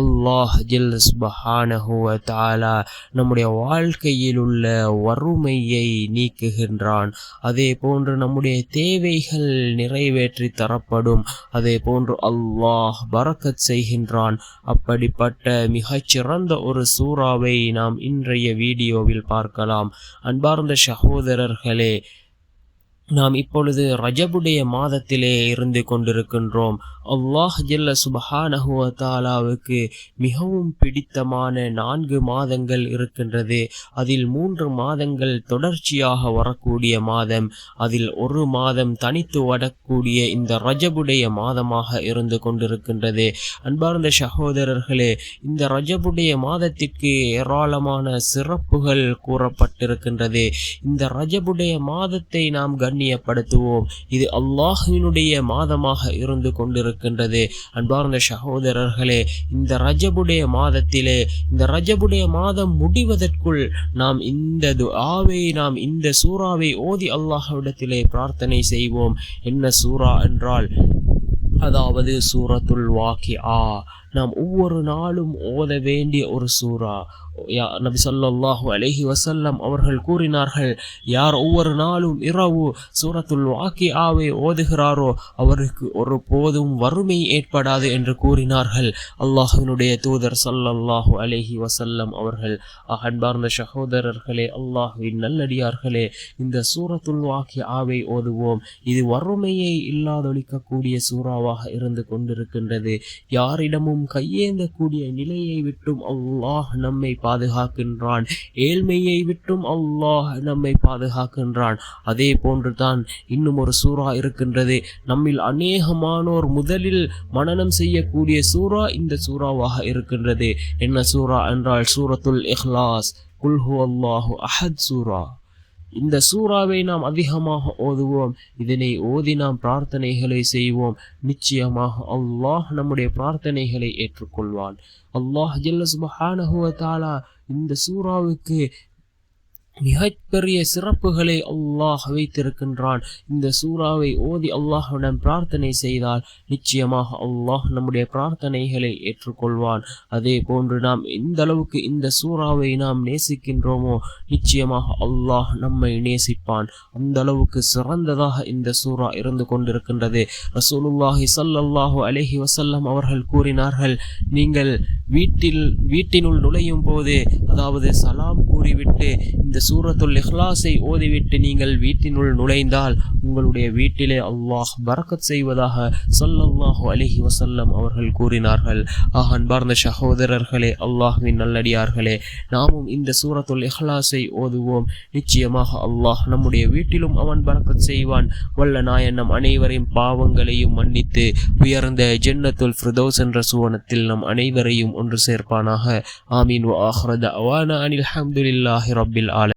அல்லாஹ் ஜல்ல சுப்ஹானஹு வ தஆலா நம்முடைய வாழ்க்கையில் உள்ள வறுமையை நீக்குகின்றான். அதே போன்று நம்முடைய தேவைகள் நிறைவேற்றி தரப்படும். அதே போன்று அல்லாஹ் பரக்கத் செய்கின்றான். அப்படிப்பட்ட மிகச்சிறந்த ஒரு சூறாவை நாம் இன்றைய வீடியோவில் பார்க்கலாம். அன்பார்ந்த சகோதரர்களே, நாம் இப்பொழுது ரஜபுடைய மாதத்திலே இருந்து கொண்டிருக்கின்றோம். அல்லாஹ் ஜல்ல சுப்ஹானஹு வ தஆலாவுக்கு மிகவும் பிடித்தமான 4 மாதங்கள் இருக்கின்றது. அதில் 3 மாதங்கள் தொடர்ச்சியாக வரக்கூடிய மாதம். அதில் ஒரு மாதம் தனித்து வரக்கூடிய இந்த ரஜபுடைய மாதமாக இருந்து கொண்டிருக்கின்றது. அன்பார்ந்த சகோதரர்களே, இந்த ரஜபுடைய மாதத்திற்கு ஏராளமான சிறப்புகள் கூறப்பட்டிருக்கின்றது. இந்த ரஜபுடைய மாதத்தை நாம் கண்ணியப்படுத்துவோம். இது அல்லாஹ்வினுடைய மாதமாக இருந்து கொண்டிருக்கின்றது. அன்பார்ந்த சகோதரர்களே, இந்த ரஜபுடைய மாதத்திலே, இந்த ரஜபுடைய மாதம் முடிவதற்குள் நாம் இந்த துஆவை, நாம் இந்த சூறாவை ஓதி அல்லாஹ்விடத்திலே பிரார்த்தனை செய்வோம். என்ன சூரா என்றால், அதாவது சூரத்துல் வாக்கிஆ. நாம் ஒவ்வொரு நாளும் ஓத வேண்டிய ஒரு சூரா. நபி ஸல்லல்லாஹு அலைஹி வஸல்லம் அவர்கள் கூறினார்கள், யார் ஒவ்வொரு நாளும் இரவு சூரத்துல் வாக்கிஆவை ஓதுகிறாரோ அவருக்கு ஒரு போதும் வறுமை ஏற்படாது என்று கூறினார்கள் அல்லாஹ்வினுடைய தூதர் ஸல்லல்லாஹு அலைஹி வஸல்லம் அவர்கள். அன்பார்ந்த சகோதரர்களே, அல்லாஹ்வின் நல்லடியார்களே, இந்த சூரத்துல் வாக்கிஆவை ஓதுவோம். இது வறுமையை இல்லாதொழிக்கக்கூடிய சூறாவாக இருந்து கொண்டிருக்கின்றது. யாரிடமும் கையேந்தக்கூடிய நிலையை விட்டும் அல்லாஹ் நம்மை பாதுகாக்கின்றான். ஏழ்மையை விட்டும் அல்லாஹ் நம்மை பாதுகாக்கின்றான். அதே போன்று தான் இன்னும் ஒரு சூரா இருக்கின்றது. நம்மில் அநேகமானோர் முதலில் மனனம் செய்யக்கூடிய சூரா இந்த சூறாவாக இருக்கின்றது. என்ன சூரா என்றால் சூரத்துல் இஹ்லாஸ், குல் ஹுவல்லாஹு அஹத் சூரா. இந்த சூறாவை நாம் அதிகமாக ஓதுவோம். இதனை ஓதி நாம் பிரார்த்தனைகளை செய்வோம். நிச்சயமாக அல்லாஹ் நம்முடைய பிரார்த்தனைகளை ஏற்றுக்கொள்வான். அல்லாஹ் ஜல்ல சுப்ஹானஹு வ தஆலா இந்த சூறாவுக்கு மிகப்பெரிய சிறப்புகளை அல்லாஹ் வைத்திருக்கின்றான். இந்த சூறாவை ஓதி அல்லாஹ்விடம் பிரார்த்தனை செய்தால் நிச்சயமாக அல்லாஹ் நம்முடைய பிரார்த்தனைகளை ஏற்றுக்கொள்வான். அதே போன்று நாம் எந்த அளவுக்கு இந்த சூறாவை நாம் நேசிக்கின்றோமோ நிச்சயமாக அல்லாஹ் நம்மை நேசிப்பான். அந்த அளவுக்கு சிறந்ததாக இந்த சூறா இருந்து கொண்டிருக்கின்றது. ரசூலுல்லாஹி ஸல்லல்லாஹு அலைஹி வஸல்லம் அவர்கள் கூறினார்கள், நீங்கள் வீட்டினுள் நுழையும் போது, அதாவது சலாம் கூறிவிட்டு இந்த சூரத்துல் இஹ்லாஸை ஓதிவிட்டு நீங்கள் வீட்டினுள் நுழைந்தால் உங்களுடைய வீட்டிலே அல்லாஹ் பரக்கத் செய்வதாக ஸல்லல்லாஹு அலைஹி வஸல்லம் அவர்கள் கூறினார்கள். அன்பார்ந்த சகோதரர்களே, அல்லாஹ்வின் நல்லடியார்களே, நாமும் இந்த சூரத்துல் இஹ்லாஸை ஓதுவோம். நிச்சயமாக அல்லாஹ் நம்முடைய வீட்டிலும் அவன் பரக்கத் செய்வான். வல்ல நாயன் நம் அனைவரின் பாவங்களையும் மன்னித்து உயர்ந்த ஜன்னத்துல் ஃபிர்தௌஸ் என்ற சுவனத்தில் நம் அனைவரையும் ஒன்று சேர்ப்பானாக. ஆமீன். வ ஆஹிரு தஅவானா அனில் ஹம்துலில்லாஹி ரப்பில் ஆலமீன்.